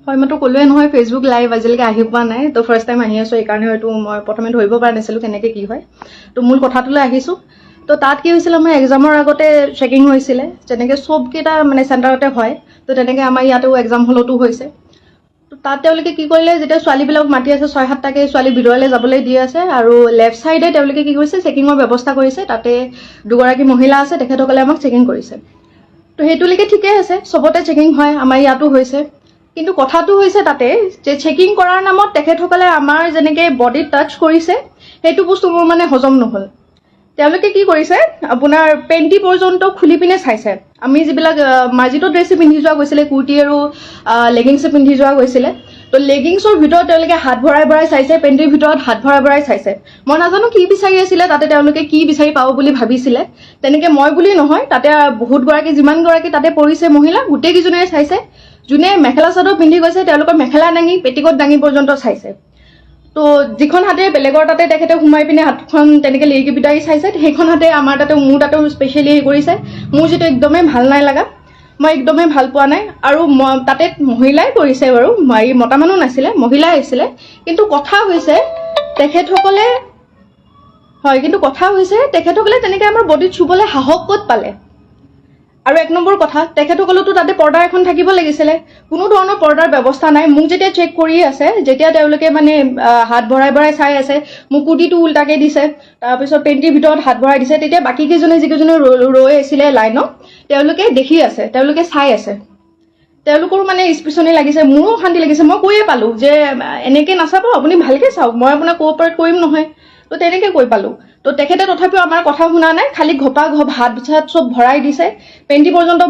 হয় মইতো ক'লোৱে নহয় ফেচবুক লাইভ আজিলৈকে আহি পোৱা নাই তো ফাৰ্ষ্ট টাইম আহি আছোঁ এইকাৰণে হয়তো মই প্ৰথমে ধৰিব পৰা নাছিলোঁ কেনেকৈ কি হয় তো মূল কথাটোলৈ আহিছোঁ তো তাত কি হৈছিলে আমাৰ এক্সামৰ আগতে চেকিং হৈছিলে যেনেকৈ চবকেইটা মানে চেণ্টাৰতে হয় তো তেনেকৈ আমাৰ ইয়াতো এক্সাম হলতো হৈছে তো তাত তেওঁলোকে কি কৰিলে যেতিয়া ছোৱালীবিলাকক মাতি আছে 6-7টাকৈ ছোৱালী ভিতৰলৈ যাবলৈ দি আছে আৰু লেফ্ট ছাইডে তেওঁলোকে কি কৰিছে চেকিঙৰ ব্যৱস্থা কৰিছে তাতে দুগৰাকী মহিলা আছে তেখেতসকলে আমাক চেকিং কৰিছে তো সেইটোলৈকে ঠিকেই আছে চবতে চেকিং হয় আমাৰ ইয়াতো হৈছে কিন্তু কথাটো হৈছে তাতে যে চেকিং কৰাৰ নামত তেখেতসকলে আমাৰ যেনেকৈ বডিত টাচ কৰিছে সেইটো বস্তু মোৰ মানে হজম নহ'ল তেওঁলোকে কি কৰিছে আপোনাৰ পেণ্টি পৰ্যন্ত খুলি পিনে চাইছে আমি যিবিলাক মাৰ্জিত ড্ৰেছ পিন্ধি যোৱা গৈছিলে কুৰ্তি আৰু লেগিংছ পিন্ধি যোৱা গৈছিলে তো লেগিংছৰ ভিতৰত তেওঁলোকে হাত ভৰাই ভৰাই চাইছে পেণ্টিৰ ভিতৰত হাত ভৰাই ভৰাই চাইছে মই নাজানো কি বিচাৰি আছিলে তাতে তেওঁলোকে কি বিচাৰি পাব বুলি ভাবিছিলে তেনেকৈ মই বুলি নহয় তাতে বহুতগৰাকী যিমানগৰাকী তাতে পৰিছে মহিলা গোটেইকেইজনেই চাইছে যোনে মেখেলা চাদৰ পিন্ধি গৈছে তেওঁলোকৰ মেখেলা দাঙি পেটিকোট দাঙি পৰ্যন্ত চাইছে তো যিখন হাতে বেলেগৰ তাতে তেখেতে সোমাই পিনে হাতখন তেনেকৈ লিৰিকি পিটাই চাইছে সেইখন হাতে আমাৰ তাতে মোৰ তাতেও স্পেচিয়েলি হেৰি কৰিছে মোৰ যিটো একদমেই ভাল নাই লগা মই একদমেই ভাল পোৱা নাই আৰু তাতে মহিলাই কৰিছে বাৰু মতা মানুহ নাছিলে মহিলাই আহিছিলে কিন্তু কথা হৈছে তেখেতসকলে তেনেকৈ আমাৰ বডিত চুবলৈ সাহস ক'ত পালে আৰু এক নম্বৰ কথা তেখেতসকলেতো তাতে পৰ্দা এখন থাকিব লাগিছিলে কোনো ধৰণৰ পৰ্দাৰ ব্যৱস্থা নাই মোক যেতিয়া চেক কৰি আছে যেতিয়া তেওঁলোকে মানে হাত ভৰাই ভৰাই চাই আছে মোক কুৰ্তিটো উল্টাকে দিছে তাৰপিছত পেণ্টিৰ ভিতৰত হাত ভৰাই দিছে তেতিয়া বাকীকেইজনে যিকেইজনে ৰৈ আছিলে লাইনত তেওঁলোকে দেখি আছে তেওঁলোকে চাই আছে তেওঁলোকৰো মানে স্পিচনি লাগিছে মোৰো শান্তি লাগিছে মই কৈয়ে পালোঁ যে এনেকৈ নাচাব আপুনি ভালকৈ চাওক মই আপোনাক কোঅপাৰেট কৰিম নহয় তো তেনেকৈ কৈ পালোঁ তো তেখেতে তথাপিও আমাৰ কথা শুনা নাই খালি ঘপা হাত চাত চব ভৰাই দিছে পেণ্টি পৰ্যন্ত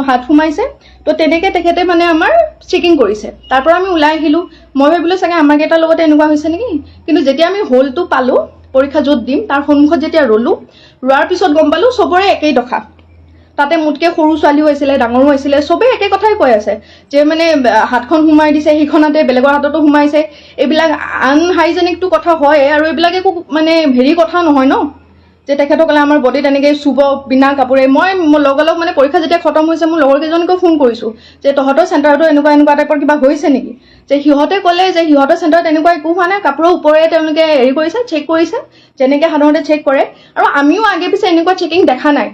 হাত সোমাইছে তো তেনেকৈ তেখেতে মানে আমাৰ চেকিং কৰিছে তাৰ পৰা আমি ওলাই আহিলোঁ মই ভাবিলোঁ চাগে আমাৰ কেইটাৰ লগতে এনেকুৱা হৈছে নেকি কিন্তু যেতিয়া আমি হলটো পালোঁ পৰীক্ষা য'ত দিম তাৰ সন্মুখত যেতিয়া ৰোৱাৰ পিছত গম পালোঁ চবৰে একেই দশা তাতে মোতকৈ সৰু ছোৱালীও আছিলে ডাঙৰো আছিলে চবেই একে কথাই কৈ আছে যে মানে হাতখন সোমাই দিছে সেইখনতে বেলেগৰ হাততো সোমাইছে এইবিলাক আনহাইজেনিকটো কথা হয় আৰু এইবিলাক একো মানে হেৰি কথা নহয় ন যে তেখেতসকলে আমাৰ বডিত এনেকৈ চুব বিনা কাপোৰে মই লগালগ মানে পৰীক্ষা যেতিয়া খতম হৈছে মোৰ লগৰ কেইজনীকো ফোন কৰিছোঁ যে তহঁতৰ চেণ্টাৰতো এনেকুৱা টাইপৰ কিবা হৈছে নেকি যে সিহঁতে ক'লে যে সিহঁতৰ চেণ্টাৰত এনেকুৱা একো হোৱা নাই কাপোৰৰ ওপৰে তেওঁলোকে হেৰি কৰিছে চেক কৰিছে যেনেকৈ সাধাৰণতে চেক কৰে আৰু আমিও আগে পিছে এনেকুৱা চেকিং দেখা নাই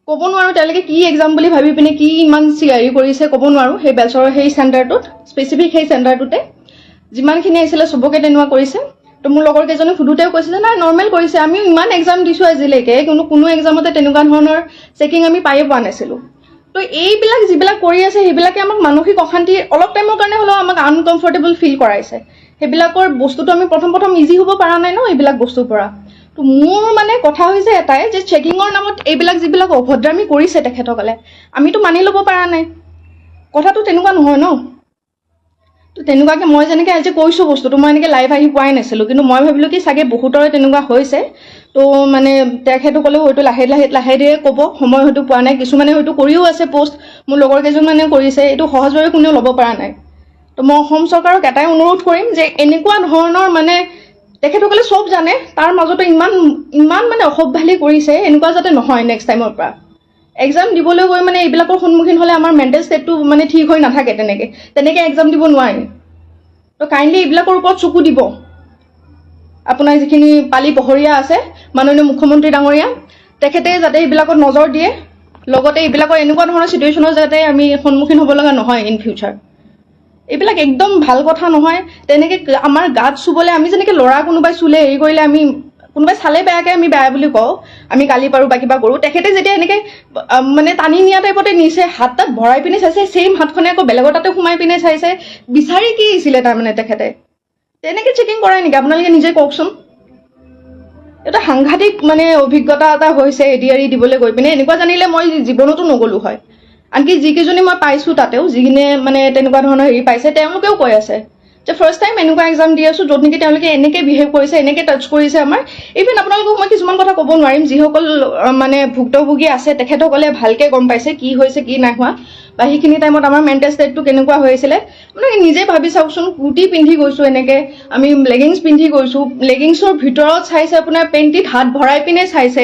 ক'ব নোৱাৰোঁ তেওঁলোকে কি এক্সাম বুলি ভাবি পিনে কি ইমান হেৰি কৰিছে ক'ব নোৱাৰোঁ সেই বেলচৰৰ সেই চেণ্টাৰটোত স্পেচিফিক সেই চেণ্টাৰটোতে যিমানখিনি আহিছিলে চবকে তেনেকুৱা কৰিছে তো মোৰ লগৰ কেইজনে সুধোতেও কৈছে যে নাই নৰ্মেল কৰিছে আমিও ইমান এক্সাম দিছোঁ আজিলৈকে কোনো এক্সামতে তেনেকুৱা ধৰণৰ চেকিং আমি পায়ে পোৱা নাছিলোঁ তো এইবিলাক যিবিলাক কৰি আছে সেইবিলাকে আমাক মানসিক অশান্তি অলপ টাইমৰ কাৰণে হ'লেও আমাক আনকমফৰ্টেবল ফিল কৰাইছে সেইবিলাকৰ বস্তুটো আমি প্ৰথম ইজি হ'ব পৰা নাই ন এইবিলাক বস্তুৰ পৰা তো মোৰ মানে কথা হৈছে এটাই যে চেকিঙৰ নামত এইবিলাক যিবিলাক অভদ্ৰামি কৰিছে তেখেতসকলে আমিতো মানি ল'ব পৰা নাই কথাটো তেনেকুৱা নহয় ন তো তেনেকুৱাকৈ মই যেনেকৈ আজি কৈছোঁ বস্তুটো মই এনেকৈ লাইভ আহি পোৱাই নাছিলোঁ কিন্তু মই ভাবিলোঁ কি চাগে বহুতৰে তেনেকুৱা হৈছে তো মানে তেখেতসকলেও হয়তো লাহে ধীৰে ক'ব সময় হয়তো পোৱা নাই কিছুমানে হয়তো কৰিও আছে পোষ্ট মোৰ লগৰ কেইজনমানেও কৰিছে এইটো সহজভাৱে কোনেও ল'ব পৰা নাই তো মই অসম চৰকাৰক এটাই অনুৰোধ কৰিম যে এনেকুৱা ধৰণৰ মানে তেখেতসকলে চব জানে তাৰ মাজতে ইমান মানে অসভ্যালি কৰিছে এনেকুৱা যাতে নহয় নেক্সট টাইমৰ পৰা এক্সাম দিবলৈ গৈ মানে এইবিলাকৰ সন্মুখীন হ'লে আমাৰ মেণ্টেল ষ্টেটটো মানে ঠিক হৈ নাথাকে তেনেকৈ এক্সাম দিব নোৱাৰি তো কাইণ্ডলি এইবিলাকৰ ওপৰত চকু দিব আপোনাৰ যিখিনি পালি পহৰীয়া আছে মাননীয় মুখ্যমন্ত্ৰী ডাঙৰীয়া তেখেতে যাতে এইবিলাকত নজৰ দিয়ে লগতে এইবিলাকৰ এনেকুৱা ধৰণৰ চিটুৱেশ্যনৰ যাতে আমি সন্মুখীন হ'ব লগা নহয় ইন ফিউচাৰ এইবিলাক একদম ভাল কথা নহয় তেনেকৈ আমাৰ গাত চুবলৈ আমি যেনেকৈ ল'ৰা কোনোবাই চুলে হেৰি কৰিলে আমি কোনোবাই চালে বেয়াকৈ আমি বেয়া বুলি কওঁ আমি গালি পাৰোঁ বা কিবা কৰোঁ তেখেতে যেতিয়া এনেকৈ মানে টানি নিয়া টাইপতে নিছে হাত তাত ভৰাই পিনে চাইছে ছেইম হাতখনে আকৌ বেলেগৰ তাতে সোমাই পিনে চাইছে বিচাৰি কি আছিলে তাৰমানে তেখেতে তেনেকৈ চেকিং কৰে নেকি আপোনালোকে নিজে কওকচোন এটা সাংঘাতিক মানে অভিজ্ঞতা এটা হৈছে এডিআৰি দিবলৈ গৈ পিনে এনেকুৱা জানিলে মই জীৱনতো নগ'লোঁ হয় আনকি যিকেইজনী মই পাইছোঁ তাতেও যিখিনিয়ে মানে তেনেকুৱা ধৰণৰ হেৰি পাইছে তেওঁলোকেও কৈ আছে যে ফাৰ্ষ্ট টাইম এনেকুৱা এক্সাম দি আছোঁ য'ত নেকি তেওঁলোকে এনেকৈ বিহেভ কৰিছে এনেকৈ টাচ কৰিছে আমাৰ ইভেন আপোনালোকক মই কিছুমান কথা ক'ব নোৱাৰিম যিসকল মানে ভুক্তভোগী আছে তেখেতসকলে ভালকৈ গম পাইছে কি হৈছে কি নাই হোৱা বা সেইখিনি টাইমত আমাৰ মেণ্টেল ষ্টেটটো কেনেকুৱা হৈ আছিলে আপোনালোকে নিজে ভাবি চাওকচোন কুৰ্তি পিন্ধি গৈছোঁ এনেকৈ আমি লেগিংছ পিন্ধি গৈছোঁ লেগিংছৰ ভিতৰত চাইছে আপোনাৰ পেণ্টিত হাত ভৰাই পিনে চাইছে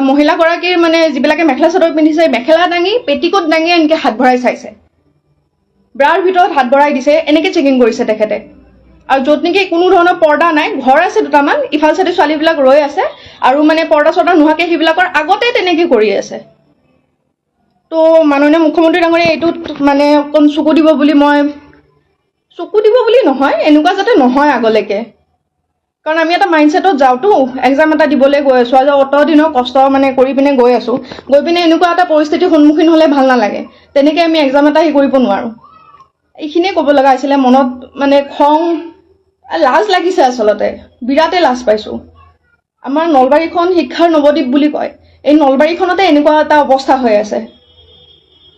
মহিলাগৰাকীৰ মানে যিবিলাকে মেখেলা চাদৰ পিন্ধিছে মেখেলা দাঙি পেটিকোট দাঙি এনেকৈ হাত ভৰাই চাইছে ব্ৰাৰ ভিতৰত হাত ভৰাই দিছে, এনেকৈ চেকিং কৰিছে তেখেতে। আৰু য'ত নেকি কোনো ধৰণৰ পৰ্দা নাই, ঘৰ আছে দুটামান, ইফাল চাইডে ছোৱালীবিলাক ৰৈ আছে আৰু মানে পৰ্দা চৰ্দা নোহোৱাকৈ সেইবিলাকৰ আগতে তেনেকৈ কৰি আছে। তো মাননীয় মুখ্যমন্ত্ৰী ডাঙৰীয়া এইটোত মানে অকণ চকু দিব বুলি নহয়, এনেকুৱা যাতে নহয় আগলৈকে। কাৰণ আমি এটা মাইণ্ডছেটত যাওঁতো, এক্সাম এটা দিবলৈ গৈ আছোঁ, আৰু অত দিনৰ কষ্ট মানে কৰি পিনে গৈ আছোঁ, গৈ পিনে এনেকুৱা এটা পৰিস্থিতিৰ সন্মুখীন হ'লে ভাল নালাগে। তেনেকৈ আমি এক্সাম এটা কৰিব নোৱাৰোঁ। এইখিনিয়ে ক'ব লগা হৈছিলে। মনত মানে খং, লাজ লাগিছে, আচলতে বিৰাটেই লাজ পাইছোঁ। আমাৰ নলবাৰীখন শিক্ষাৰ নৱদ্বীপ বুলি কয়, এই নলবাৰীখনতে এনেকুৱা এটা অৱস্থা হৈ আছে।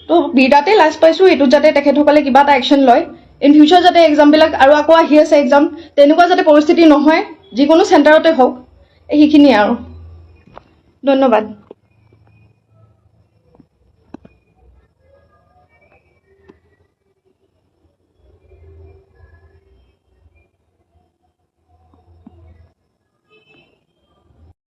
তো বিৰাটেই লাজ পাইছোঁ। এইটোত যাতে তেখেতসকলে কিবা এটা একশ্যন লয়, ইন ফিউচাৰ যাতে এক্সামবিলাক আৰু আকৌ আহি আছে এক্সাম, তেনেকুৱা যাতে পৰিস্থিতি নহয়, যিকোনো চেণ্টাৰতে হওক। সেইখিনিয়ে আৰু। ধন্যবাদ।